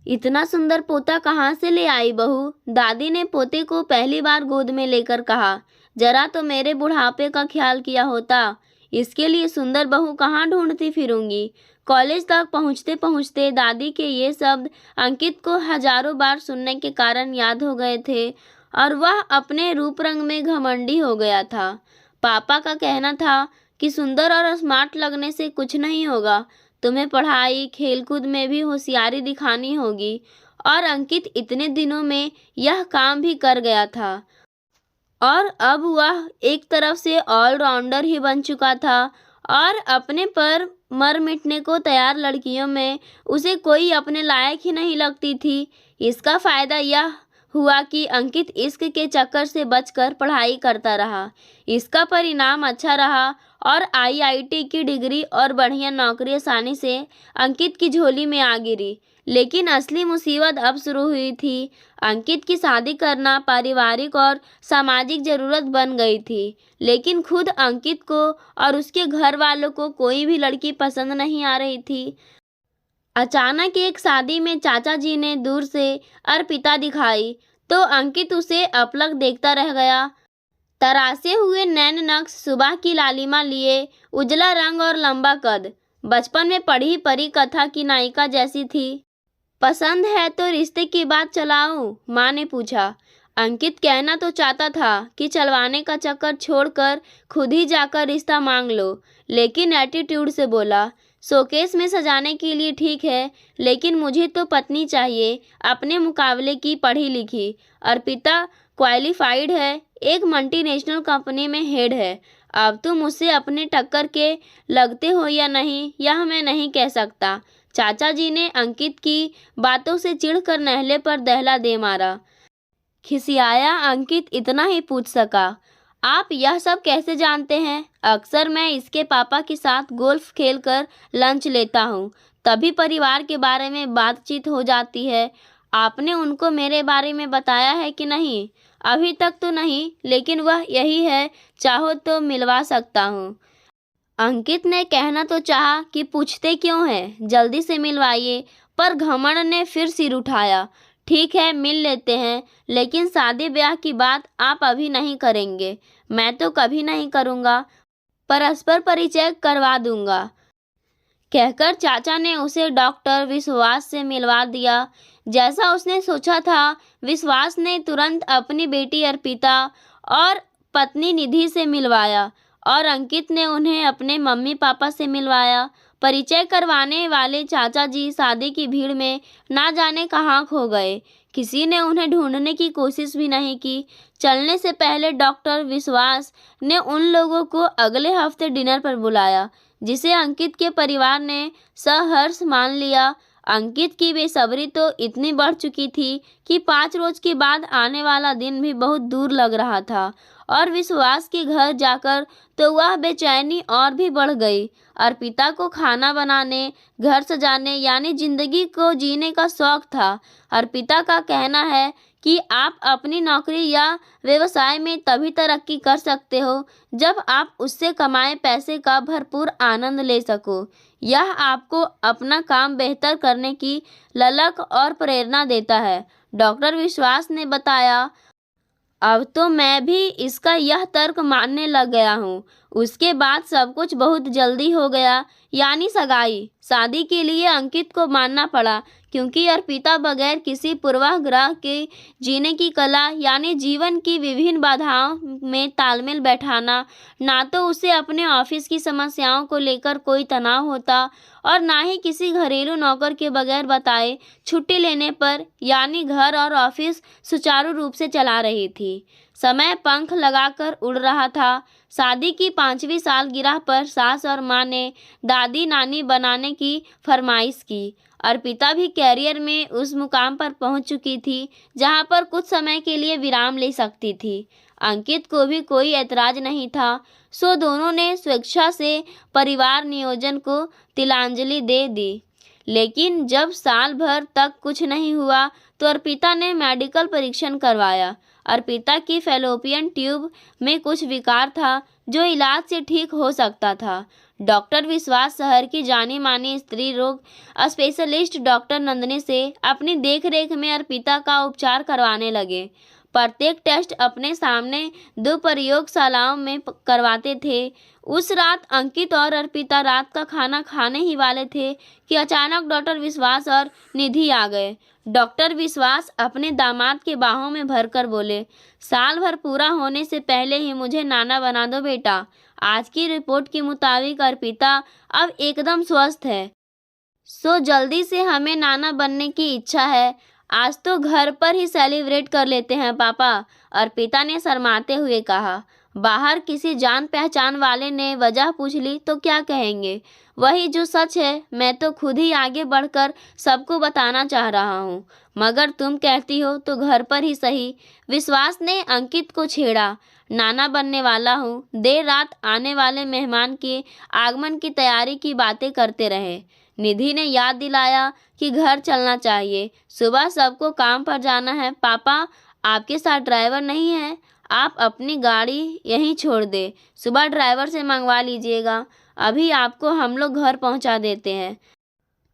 इतना सुंदर पोता कहाँ से ले आई बहू? दादी ने पोते को पहली बार गोद में लेकर कहा। जरा तो मेरे बुढ़ापे का ख्याल किया होता। इसके लिए सुंदर बहू कहाँ ढूंढती फिरूंगी। कॉलेज तक पहुँचते पहुँचते दादी के ये शब्द अंकित को हजारों बार सुनने के कारण याद हो गए थे और वह अपने रूप रंग में घमंडी हो गया था। पापा का कहना था कि सुंदर और स्मार्ट लगने से कुछ नहीं होगा, तुम्हें पढ़ाई खेलकूद में भी होशियारी दिखानी होगी। और अंकित इतने दिनों में यह काम भी कर गया था और अब वह एक तरफ से ऑलराउंडर ही बन चुका था और अपने पर मर मिटने को तैयार लड़कियों में उसे कोई अपने लायक ही नहीं लगती थी। इसका फ़ायदा यह हुआ कि अंकित इश्क के चक्कर से बचकर पढ़ाई करता रहा। इसका परिणाम अच्छा रहा और आईआईटी की डिग्री और बढ़िया नौकरी आसानी से अंकित की झोली में आ गिरी। लेकिन असली मुसीबत अब शुरू हुई थी। अंकित की शादी करना पारिवारिक और सामाजिक ज़रूरत बन गई थी, लेकिन खुद अंकित को और उसके घर वालों को कोई भी लड़की पसंद नहीं आ रही थी। अचानक एक शादी में चाचा जी ने दूर से अर्पिता दिखाई तो अंकित उसे अपलक देखता रह गया। तरासे हुए नैन नक्श, सुबह की लालिमा लिए, उजला रंग और लंबा कद, बचपन में पढ़ी परी कथा की नायिका जैसी थी। पसंद है तो रिश्ते की बात चलाऊं? माँ ने पूछा। अंकित कहना तो चाहता था कि चलवाने का चक्कर छोड़कर खुद ही जाकर रिश्ता मांग लो, लेकिन एटीट्यूड से बोला, शोकेस में सजाने के लिए ठीक है, लेकिन मुझे तो पत्नी चाहिए अपने मुकाबले की पढ़ी लिखी। अर्पिता क्वालिफाइड है, एक मल्टीनेशनल कंपनी में हेड है। अब तुम मुझसे अपने टक्कर के लगते हो या नहीं, यह मैं नहीं कह सकता। चाचा जी ने अंकित की बातों से चिढ़कर नहले पर दहला दे मारा। खिसियाया अंकित इतना ही पूछ सका, आप यह सब कैसे जानते हैं? अक्सर मैं इसके पापा के साथ गोल्फ खेलकर लंच लेता हूँ, तभी परिवार के बारे में बातचीत हो जाती है। आपने उनको मेरे बारे में बताया है कि नहीं? अभी तक तो नहीं, लेकिन वह यही है, चाहो तो मिलवा सकता हूँ। अंकित ने कहना तो चाहा कि पूछते क्यों हैं, जल्दी से मिलवाइए, पर घमंड ने फिर सिर उठाया। ठीक है, मिल लेते हैं, लेकिन शादी ब्याह की बात आप अभी नहीं करेंगे। मैं तो कभी नहीं करूँगा, परस्पर परिचय करवा दूंगा, कहकर चाचा ने उसे डॉक्टर विश्वास से मिलवा दिया। जैसा उसने सोचा था, विश्वास ने तुरंत अपनी बेटी अर्पिता और पत्नी निधि से मिलवाया और अंकित ने उन्हें अपने मम्मी पापा से मिलवाया। परिचय करवाने वाले चाचा जी शादी की भीड़ में ना जाने कहाँ खो गए। किसी ने उन्हें ढूंढने की कोशिश भी नहीं की। चलने से पहले डॉक्टर विश्वास ने उन लोगों को अगले हफ्ते डिनर पर बुलाया, जिसे अंकित के परिवार ने सहर्ष मान लिया। अंकित की बेसब्री तो इतनी बढ़ चुकी थी कि 5 रोज के बाद आने वाला दिन भी बहुत दूर लग रहा था और विश्वास के घर जाकर तो वह बेचैनी और भी बढ़ गई। अर्पिता को खाना बनाने, घर सजाने यानी जिंदगी को जीने का शौक था। अर्पिता का कहना है कि आप अपनी नौकरी या व्यवसाय में तभी तरक्की कर सकते हो जब आप उससे कमाए पैसे का भरपूर आनंद ले सको। यह आपको अपना काम बेहतर करने की ललक और प्रेरणा देता है, डॉक्टर विश्वास ने बताया। अब तो मैं भी इसका यह तर्क मानने लग गया हूँ। उसके बाद सब कुछ बहुत जल्दी हो गया, यानी सगाई। शादी के लिए अंकित को मानना पड़ा, क्योंकि अर्पिता बगैर किसी पूर्वाग्रह के जीने की कला यानी जीवन की विभिन्न बाधाओं में तालमेल बैठाना, ना तो उसे अपने ऑफिस की समस्याओं को लेकर कोई तनाव होता और ना ही किसी घरेलू नौकर के बगैर बताए छुट्टी लेने पर, यानी घर और ऑफिस सुचारू रूप से चला रही थी। समय पंख लगाकर उड़ रहा था। शादी की 5वीं सालगिरह पर सास और माँ ने दादी नानी बनाने की फरमाइश की। अर्पिता भी कैरियर में उस मुकाम पर पहुंच चुकी थी जहां पर कुछ समय के लिए विराम ले सकती थी। अंकित को भी कोई ऐतराज नहीं था, सो दोनों ने स्वेच्छा से परिवार नियोजन को तिलांजलि दे दी। लेकिन जब साल भर तक कुछ नहीं हुआ तो अर्पिता ने मेडिकल परीक्षण करवाया। अर्पिता की फैलोपियन ट्यूब में कुछ विकार था जो इलाज से ठीक हो सकता था। डॉक्टर विश्वास शहर की जानी मानी स्त्री रोग स्पेशलिस्ट डॉक्टर नंदिनी से अपनी देखरेख में अर्पिता का उपचार करवाने लगे। प्रत्येक टेस्ट अपने सामने 2 प्रयोगशालाओं में करवाते थे। उस रात अंकित और अर्पिता रात का खाना खाने ही वाले थे कि अचानक डॉक्टर विश्वास और निधि आ गए। डॉक्टर विश्वास अपने दामाद के बाहों में भरकर बोले, साल भर पूरा होने से पहले ही मुझे नाना बना दो बेटा। आज की रिपोर्ट के मुताबिक अर्पिता अब एकदम स्वस्थ है, सो जल्दी से हमें नाना बनने की इच्छा है। आज तो घर पर ही सेलिब्रेट कर लेते हैं पापा, अर्पिता ने शर्माते हुए कहा। बाहर किसी जान पहचान वाले ने वजह पूछ ली तो क्या कहेंगे? वही जो सच है, मैं तो खुद ही आगे बढ़कर सबको बताना चाह रहा हूँ, मगर तुम कहती हो तो घर पर ही सही। विश्वास ने अंकित को छेड़ा। नाना बनने वाला हूँ। देर रात आने वाले मेहमान के आगमन की तैयारी की बातें करते रहे। निधि ने याद दिलाया कि घर चलना चाहिए, सुबह सबको काम पर जाना है। पापा, आपके साथ ड्राइवर नहीं है? आप अपनी गाड़ी यहीं छोड़ दे, सुबह ड्राइवर से मंगवा लीजिएगा। अभी आपको हम लोग घर पहुंचा देते हैं,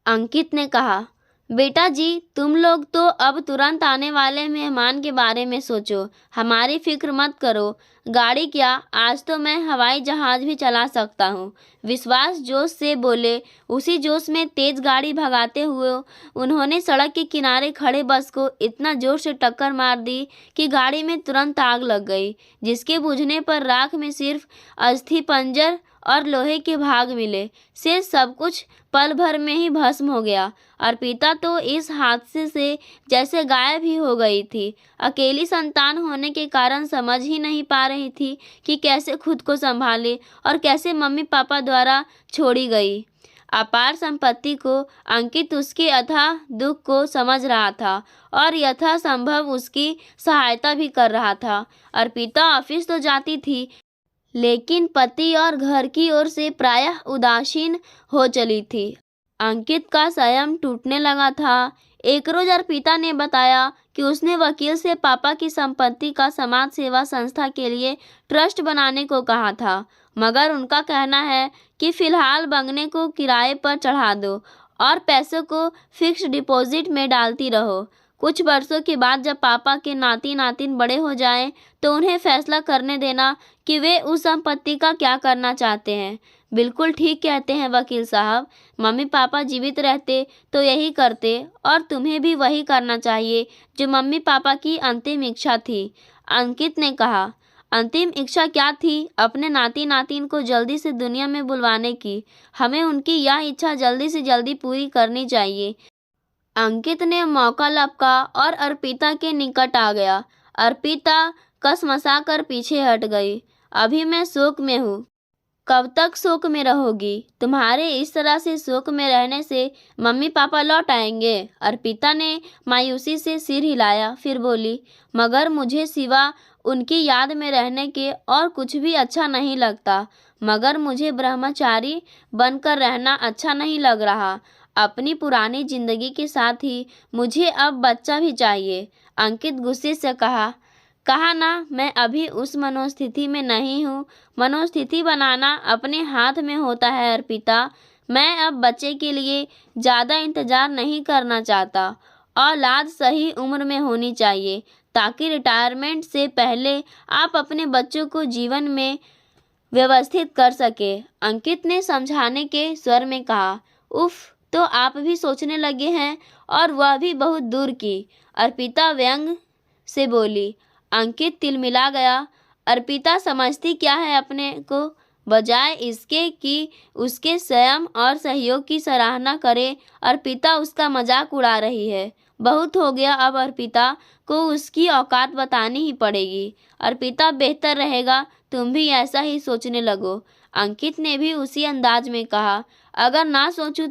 अंकित ने कहा। बेटा जी, तुम लोग तो अब तुरंत आने वाले मेहमान के बारे में सोचो, हमारी फिक्र मत करो। गाड़ी क्या, आज तो मैं हवाई जहाज भी चला सकता हूँ, विश्वास जोश से बोले। उसी जोश में तेज गाड़ी भगाते हुए उन्होंने सड़क के किनारे खड़े बस को इतना जोर से टक्कर मार दी कि गाड़ी में तुरंत आग लग गई, जिसके बुझने पर राख में सिर्फ अस्थि पंजर और लोहे के भाग मिले। से सब कुछ पल भर में ही भस्म हो गया। अर्पिता तो इस हादसे से जैसे गायब ही हो गई थी। अकेली संतान होने के कारण समझ ही नहीं पा रही थी कि कैसे खुद को संभाले और कैसे मम्मी पापा द्वारा छोड़ी गई। अपार संपत्ति को अंकित उसके अथाह दुख को समझ रहा था और यथासंभव उसकी सहायता भी कर रहा था। अर्पिता ऑफिस तो जाती थी, लेकिन पति और घर की ओर से प्रायः उदासीन हो चली थी। अंकित का संयम टूटने लगा था। एक रोज अर्पिता ने बताया कि उसने वकील से पापा की संपत्ति का समाज सेवा संस्था के लिए ट्रस्ट बनाने को कहा था, मगर उनका कहना है कि फिलहाल बंगले को किराए पर चढ़ा दो और पैसों को फिक्स्ड डिपॉजिट में डालती रहो। कुछ वर्षों के बाद जब पापा के नाती नातिन बड़े हो जाएं, तो उन्हें फैसला करने देना कि वे उस संपत्ति का क्या करना चाहते हैं। बिल्कुल ठीक कहते हैं वकील साहब, मम्मी पापा जीवित रहते तो यही करते और तुम्हें भी वही करना चाहिए जो मम्मी पापा की अंतिम इच्छा थी, अंकित ने कहा। अंतिम इच्छा क्या थी? अपने नाती नातिन को जल्दी से दुनिया में बुलवाने की। हमें उनकी यह इच्छा जल्दी से जल्दी पूरी करनी चाहिए। अंकित ने मौका लपका और अर्पिता के निकट आ गया। अर्पिता कसमसा कर पीछे हट गई। अभी मैं शोक में हूँ। कब तक शोक में रहोगी? तुम्हारे इस तरह से शोक में रहने से मम्मी पापा लौट आएंगे। अर्पिता ने मायूसी से सिर हिलाया, फिर बोली, मगर मुझे सिवा उनकी याद में रहने के और कुछ भी अच्छा नहीं लगता। मगर मुझे ब्रह्मचारी बनकर रहना अच्छा नहीं लग रहा। अपनी पुरानी जिंदगी के साथ ही मुझे अब बच्चा भी चाहिए, अंकित गुस्से से कहा ना, मैं अभी उस मनोस्थिति में नहीं हूँ। मनोस्थिति बनाना अपने हाथ में होता है अर्पिता। मैं अब बच्चे के लिए ज़्यादा इंतज़ार नहीं करना चाहता। औलाद सही उम्र में होनी चाहिए ताकि रिटायरमेंट से पहले आप अपने बच्चों को जीवन में व्यवस्थित कर सके, अंकित ने समझाने के स्वर में कहा। उफ, तो आप भी सोचने लगे हैं, और वह भी बहुत दूर की, अर्पिता व्यंग से बोली। अंकित तिलमिला गया। अर्पिता समझती क्या है अपने को? बजाय इसके कि उसके संयम और सहयोग की सराहना करे, अर्पिता उसका मजाक उड़ा रही है। बहुत हो गया, अब अर्पिता को उसकी औकात बतानी ही पड़ेगी। अर्पिता, बेहतर रहेगा तुम भी ऐसा ही सोचने लगो, अंकित ने भी उसी अंदाज में कहा। अगर ना सोचूं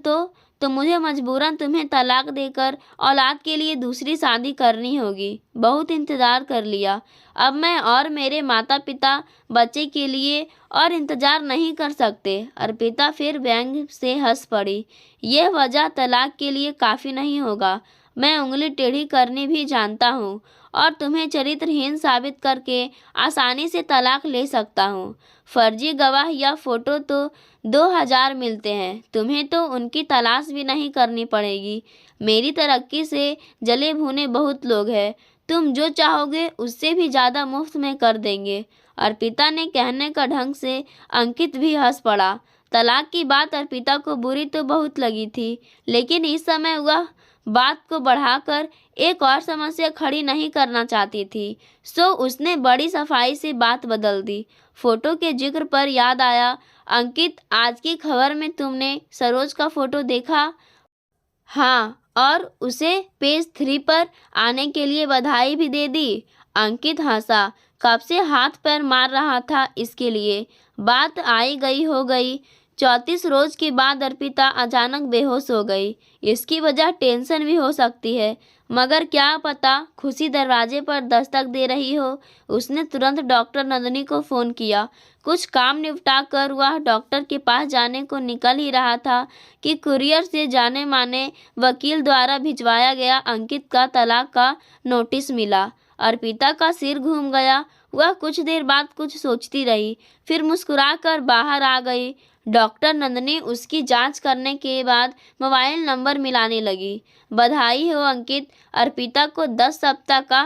तो मुझे मजबूरन तुम्हें तलाक देकर औलाद के लिए दूसरी शादी करनी होगी। बहुत इंतज़ार कर लिया, अब मैं और मेरे माता पिता बच्चे के लिए और इंतज़ार नहीं कर सकते। अर्पिता फिर व्यंग से हंस पड़ी। यह वजह तलाक के लिए काफ़ी नहीं होगा, मैं उंगली टेढ़ी करनी भी जानता हूँ और तुम्हें चरित्रहीन साबित करके आसानी से तलाक ले सकता हूँ। फर्जी गवाह या फोटो तो 2000 मिलते हैं, तुम्हें तो उनकी तलाश भी नहीं करनी पड़ेगी। मेरी तरक्की से जले भुने बहुत लोग हैं, तुम जो चाहोगे उससे भी ज़्यादा मुफ्त में कर देंगे। अर्पिता ने कहने का ढंग से अंकित भी हंस पड़ा। तलाक की बात अर्पिता को बुरी तो बहुत लगी थी, लेकिन इस समय वह बात को बढ़ाकर एक और समस्या खड़ी नहीं करना चाहती थी, सो उसने बड़ी सफाई से बात बदल दी। फोटो के जिक्र पर याद आया, अंकित आज की खबर में तुमने सरोज का फोटो देखा? हाँ, और उसे पेज 3 पर आने के लिए बधाई भी दे दी। अंकित हंसा, कब से हाथ पैर मार रहा था इसके लिए। बात आई गई हो गई। 34 रोज के बाद अर्पिता अचानक बेहोश हो गई। इसकी वजह टेंशन भी हो सकती है, मगर क्या पता खुशी दरवाजे पर दस्तक दे रही हो। उसने तुरंत डॉक्टर नंदिनी को फ़ोन किया। कुछ काम निपटा कर वह डॉक्टर के पास जाने को निकल ही रहा था कि कुरियर से जाने माने वकील द्वारा भिजवाया गया अंकित का तलाक का नोटिस मिला। अर्पिता का सिर घूम गया। वह कुछ देर बाद कुछ सोचती रही, फिर मुस्कुराकर बाहर आ गई। डॉक्टर नंदिनी उसकी जांच करने के बाद मोबाइल नंबर मिलाने लगी। बधाई हो अंकित, अर्पिता को 10 सप्ताह का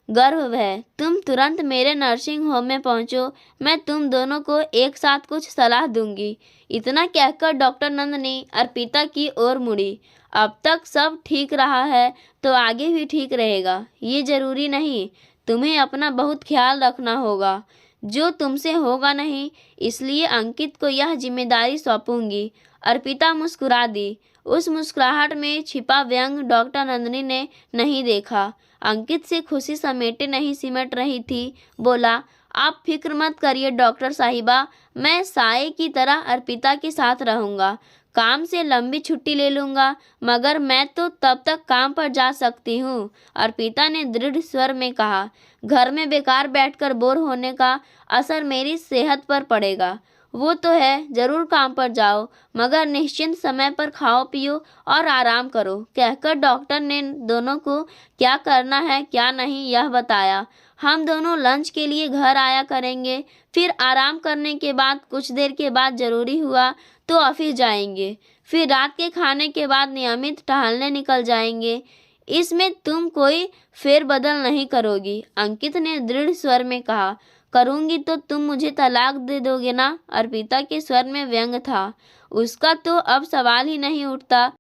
गर्व है। तुम तुरंत मेरे नर्सिंग होम में पहुंचो, मैं तुम दोनों को एक साथ कुछ सलाह दूंगी। इतना कहकर डॉक्टर नंदिनी अर्पिता की ओर मुड़ी। अब तक सब ठीक रहा है तो आगे भी ठीक रहेगा, ये जरूरी नहीं। तुम्हें अपना बहुत ख्याल रखना होगा, जो तुमसे होगा नहीं, इसलिए अंकित को यह जिम्मेदारी सौंपूंगी। अर्पिता मुस्कुरा दी। उस मुस्कुराहट में छिपा व्यंग डॉक्टर नंदिनी ने नहीं देखा। अंकित से खुशी समेटे नहीं सिमट रही थी। बोला, आप फिक्र मत करिए डॉक्टर साहिबा, मैं साए की तरह अर्पिता के साथ रहूँगा। काम से लंबी छुट्टी ले लूँगा, मगर मैं तो तब तक काम पर जा सकती हूँ। अर्पिता ने दृढ़ स्वर में कहा, घर में बेकार बैठकर बोर होने का असर मेरी सेहत पर पड़ेगा। वो तो है, ज़रूर काम पर जाओ, मगर निश्चिंत समय पर खाओ पियो और आराम करो। कहकर डॉक्टर ने दोनों को क्या करना है क्या नहीं यह बताया। हम दोनों लंच के लिए घर आया करेंगे, फिर आराम करने के बाद कुछ देर के बाद ज़रूरी हुआ तो ऑफिस जाएंगे, फिर रात के खाने के बाद नियमित टहलने निकल जाएंगे। इसमें तुम कोई फेरबदल नहीं करोगी? अंकित ने दृढ़ स्वर में कहा। करूँगी तो तुम मुझे तलाक दे दोगे ना? अर्पिता के स्वर में व्यंग था। उसका तो अब सवाल ही नहीं उठता।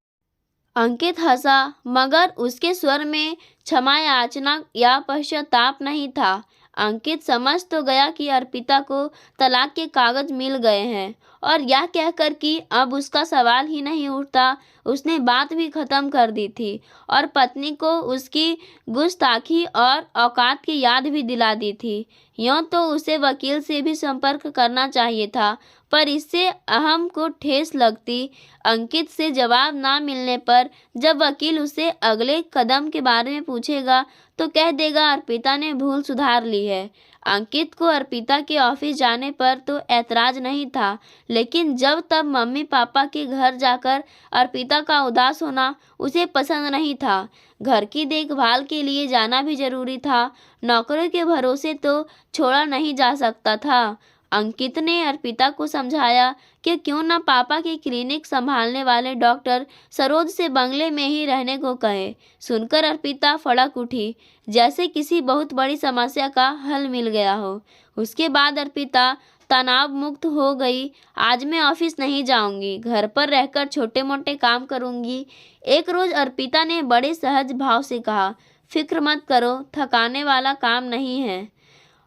अंकित हंसा, मगर उसके स्वर में क्षमा याचना या पश्चाताप नहीं था। अंकित समझ तो गया कि अर्पिता को तलाक के कागज मिल गए हैं, और यह कहकर कि अब उसका सवाल ही नहीं उठता, उसने बात भी खत्म कर दी थी और पत्नी को उसकी गुस्ताखी और औकात की याद भी दिला दी थी। यूँ तो उसे वकील से भी संपर्क करना चाहिए था, पर इससे अहम को ठेस लगती। अंकित से जवाब ना मिलने पर जब वकील उसे अगले कदम के बारे में पूछेगा तो कह देगा अर्पिता ने भूल सुधार ली है। अंकित को अर्पिता के ऑफिस जाने पर तो ऐतराज नहीं था, लेकिन जब तब मम्मी पापा के घर जाकर अर्पिता का उदास होना उसे पसंद नहीं था। घर की देखभाल के लिए जाना भी जरूरी था, नौकरों के भरोसे तो छोड़ा नहीं जा सकता था। अंकित ने अर्पिता को समझाया कि क्यों न पापा की क्लिनिक संभालने वाले डॉक्टर सरोज से बंगले में ही रहने को कहे। सुनकर अर्पिता फड़क उठी, जैसे किसी बहुत बड़ी समस्या का हल मिल गया हो। उसके बाद अर्पिता तनाव मुक्त हो गई। आज मैं ऑफिस नहीं जाऊंगी, घर पर रहकर छोटे मोटे काम करूंगी। एक रोज अर्पिता ने बड़े सहज भाव से कहा, फिक्र मत करो, थकाने वाला काम नहीं है,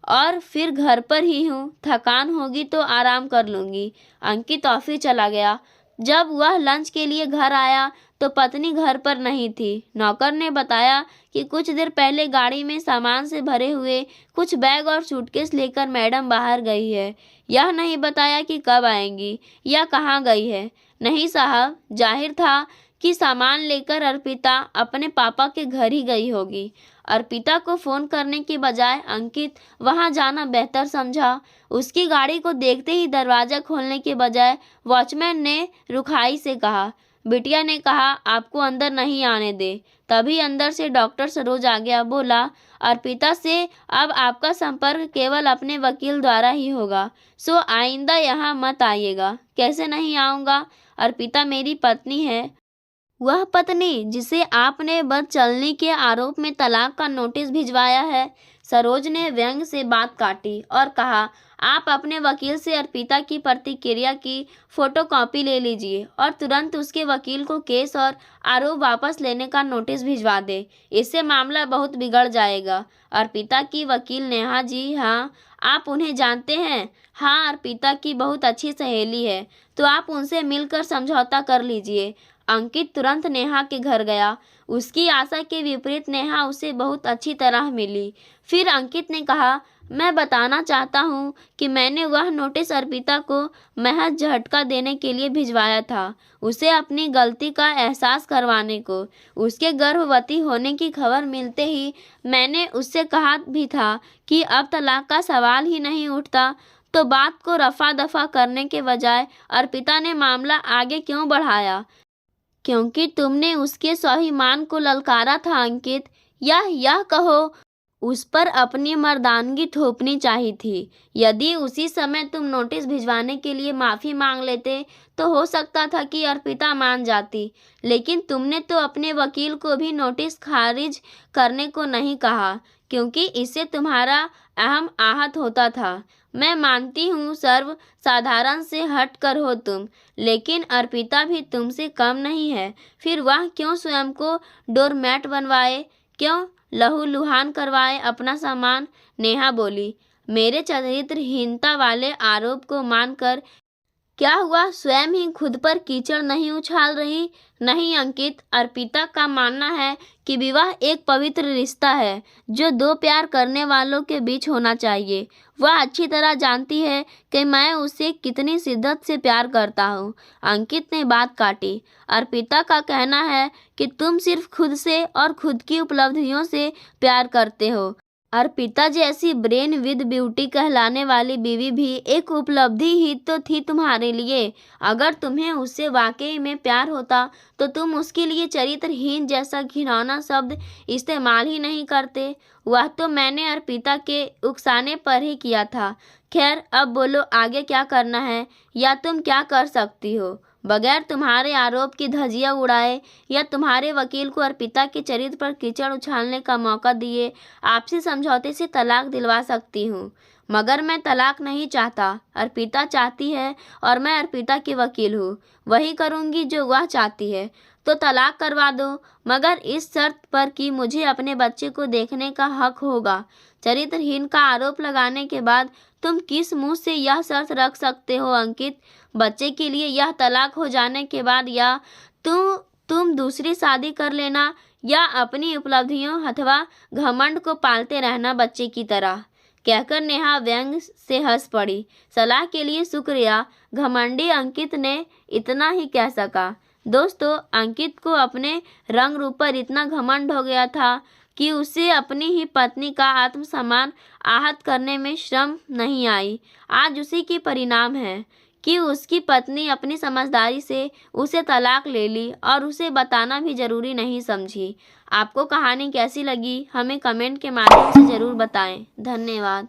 और फिर घर पर ही हूँ, थकान होगी तो आराम कर लूँगी। अंकित ऑफिस चला गया। जब वह लंच के लिए घर आया तो पत्नी घर पर नहीं थी। नौकर ने बताया कि कुछ देर पहले गाड़ी में सामान से भरे हुए कुछ बैग और सूटकेस लेकर मैडम बाहर गई है। यह नहीं बताया कि कब आएंगी या कहाँ गई है। नहीं साहब, जाहिर था कि सामान लेकर अर्पिता अपने पापा के घर ही गई होगी। अर्पिता को फ़ोन करने के बजाय अंकित वहां जाना बेहतर समझा। उसकी गाड़ी को देखते ही दरवाज़ा खोलने के बजाय वॉचमैन ने रुखाई से कहा। बिटिया ने कहा, आपको अंदर नहीं आने दे। तभी अंदर से डॉक्टर सरोज आ गया। बोला, अर्पिता से अब आपका संपर्क केवल अपने वकील द्वारा ही होगा, सो आइंदा यहाँ मत आइएगा। कैसे नहीं आऊँगा? अर्पिता मेरी पत्नी है। वह पत्नी जिसे आपने बद चलने के आरोप में तलाक का नोटिस भिजवाया है। सरोज ने व्यंग से बात काटी और कहा, आप अपने वकील से अर्पिता की प्रतिक्रिया की फोटोकॉपी ले लीजिए और तुरंत उसके वकील को केस और आरोप वापस लेने का नोटिस भिजवा दे। इससे मामला बहुत बिगड़ जाएगा। अर्पिता की वकील नेहा जी? हाँ, आप उन्हें जानते हैं? हाँ, अर्पिता की बहुत अच्छी सहेली है, तो आप उनसे मिलकर समझौता कर लीजिए। अंकित तुरंत नेहा के घर गया। उसकी आशा के विपरीत नेहा उसे बहुत अच्छी तरह मिली। फिर अंकित ने कहा, मैं बताना चाहता हूँ कि मैंने वह नोटिस अर्पिता को महज झटका देने के लिए भिजवाया था, उसे अपनी गलती का एहसास करवाने को। उसके गर्भवती होने की खबर मिलते ही मैंने उससे कहा भी था कि अब तलाक का सवाल ही नहीं उठता, तो बात को रफा दफा करने के बजाय अर्पिता ने मामला आगे क्यों बढ़ाया? क्योंकि तुमने उसके स्वाभिमान को ललकारा था अंकित, या यह कहो उस पर अपनी मर्दानगी थोपनी चाहिए थी। यदि उसी समय तुम नोटिस भिजवाने के लिए माफ़ी मांग लेते तो हो सकता था कि अर्पिता मान जाती, लेकिन तुमने तो अपने वकील को भी नोटिस खारिज करने को नहीं कहा, क्योंकि इससे तुम्हारा अहम आहत होता था। मैं मानती हूँ सर्व साधारण से हट कर हो तुम, लेकिन अर्पिता भी तुमसे कम नहीं है। फिर वह क्यों स्वयं को डोरमैट बनवाए, क्यों लहूलुहान करवाए अपना सामान? नेहा बोली, मेरे चरित्रहीनता वाले आरोप को मानकर क्या हुआ? स्वयं ही खुद पर कीचड़ नहीं उछाल रही? नहीं अंकित, अर्पिता का मानना है कि विवाह एक पवित्र रिश्ता है जो दो प्यार करने वालों के बीच होना चाहिए। वह अच्छी तरह जानती है कि मैं उसे कितनी शिद्दत से प्यार करता हूँ। अंकित ने बात काटी, अर्पिता का कहना है कि तुम सिर्फ खुद से और खुद की उपलब्धियों से प्यार करते हो। अर्पिता जैसी ब्रेन विद ब्यूटी कहलाने वाली बीवी भी एक उपलब्धि ही तो थी तुम्हारे लिए। अगर तुम्हें उससे वाकई में प्यार होता तो तुम उसके लिए चरित्रहीन जैसा घिनौना शब्द इस्तेमाल ही नहीं करते। वह तो मैंने अर्पिता के उकसाने पर ही किया था। खैर, अब बोलो आगे क्या करना है, या तुम क्या कर सकती हो? बगैर तुम्हारे आरोप की धज्जियां उड़ाए या तुम्हारे वकील को अर्पिता के चरित्र पर कीचड़ उछालने का मौका दिए आपसी समझौते से तलाक दिलवा सकती हूँ। मगर मैं तलाक नहीं चाहता, अर्पिता चाहती है और मैं अर्पिता की वकील हूँ। वही करूँगी जो वह चाहती है। तो तलाक करवा दो, मगर इस शर्त पर कि मुझे अपने बच्चे को देखने का हक होगा। चरित्रहीन का आरोप लगाने के बाद तुम किस मुंह से यह शर्त रख सकते हो अंकित? बच्चे के लिए यह तलाक हो जाने के बाद या तुम दूसरी शादी कर लेना, या अपनी उपलब्धियों अथवा घमंड को पालते रहना बच्चे की तरह। कहकर नेहा व्यंग से हंस पड़ी। सलाह के लिए शुक्रिया। घमंडी अंकित ने इतना ही कह सका। दोस्तों, अंकित को अपने रंग रूप पर इतना घमंड हो गया था कि उसे अपनी ही पत्नी का आत्मसम्मान आहत करने में श्रम नहीं आई। आज उसी की परिणाम है कि उसकी पत्नी अपनी समझदारी से उसे तलाक ले ली और उसे बताना भी ज़रूरी नहीं समझी। आपको कहानी कैसी लगी हमें कमेंट के माध्यम से ज़रूर बताएं। धन्यवाद।